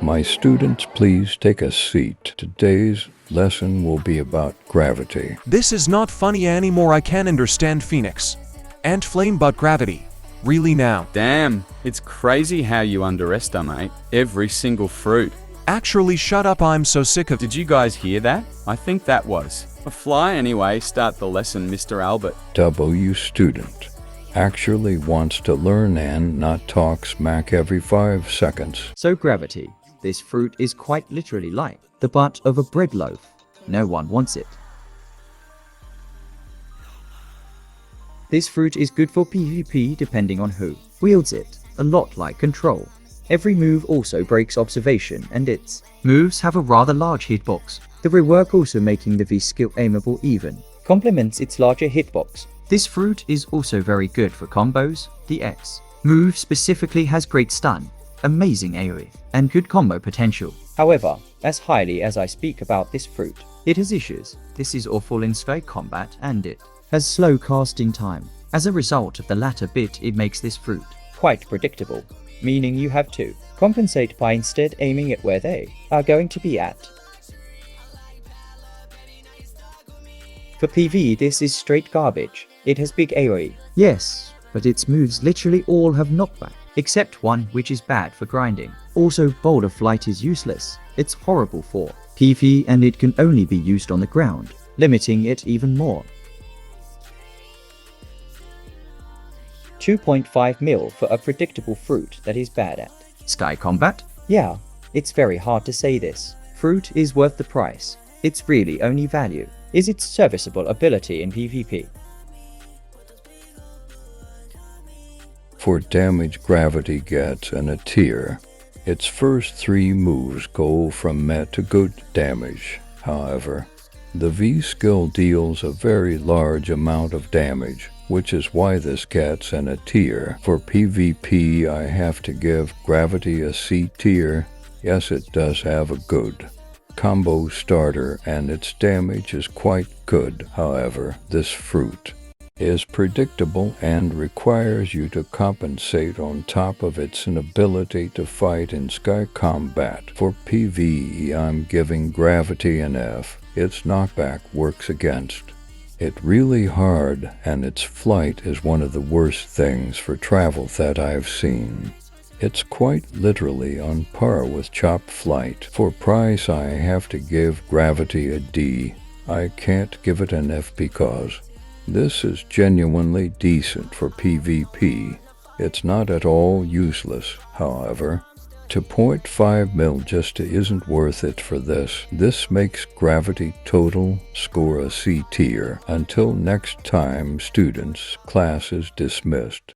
My students, please take a seat. Today's lesson will be about gravity. This is not funny anymore. I can't understand Phoenix and Flame, but gravity. Really now? Damn, it's crazy how you underestimate every single fruit. Actually, shut up. I'm so sick of. Did you guys hear that? I think that was a fly. Anyway, start the lesson, Mr. Albert. W student actually wants to learn and not talk smack every 5 seconds. So gravity. This fruit is quite literally like the butt of a bread loaf. No one wants it. This fruit is good for PvP depending on who wields it, a lot like Control. Every move also breaks observation and its moves have a rather large hitbox. The rework also making the V skill aimable even complements its larger hitbox. This fruit is also very good for combos. The X move specifically has great stun, amazing AoE, and good combo potential. However, as highly as I speak about this fruit, it has issues. This is awful in straight combat and it has slow casting time. As a result of the latter bit, it makes this fruit quite predictable, meaning you have to compensate by instead aiming at where they are going to be at. For PvE, this is straight garbage. It has big AoE, yes, but its moves literally all have knockback, except one which is bad for grinding. Also, Boulder Flight is useless. It's horrible for PvE and it can only be used on the ground, limiting it even more. 2.5 mil for a predictable fruit that is bad at Sky Combat? Yeah, it's very hard to say this. Fruit is worth the price. Its really only value is its serviceable ability in PvP. For damage, gravity gets in a tier. Its first 3 moves go from meh to good damage. However, the V skill deals a very large amount of damage, which is why this gets in a tier. For PvP, I have to give gravity a C tier. Yes, it does have a good combo starter and its damage is quite good. However, this fruit is predictable and requires you to compensate on top of its inability to fight in sky combat. For PvE, I'm giving gravity an F. Its knockback works against it really hard, and its flight is one of the worst things for travel that I've seen. It's quite literally on par with Chop Flight. For price, I have to give gravity a D. I can't give it an F because this is genuinely decent for PvP. It's not at all useless, however. 2.5 mil just isn't worth it for this. This makes gravity total score a C tier. Until next time, students, class is dismissed.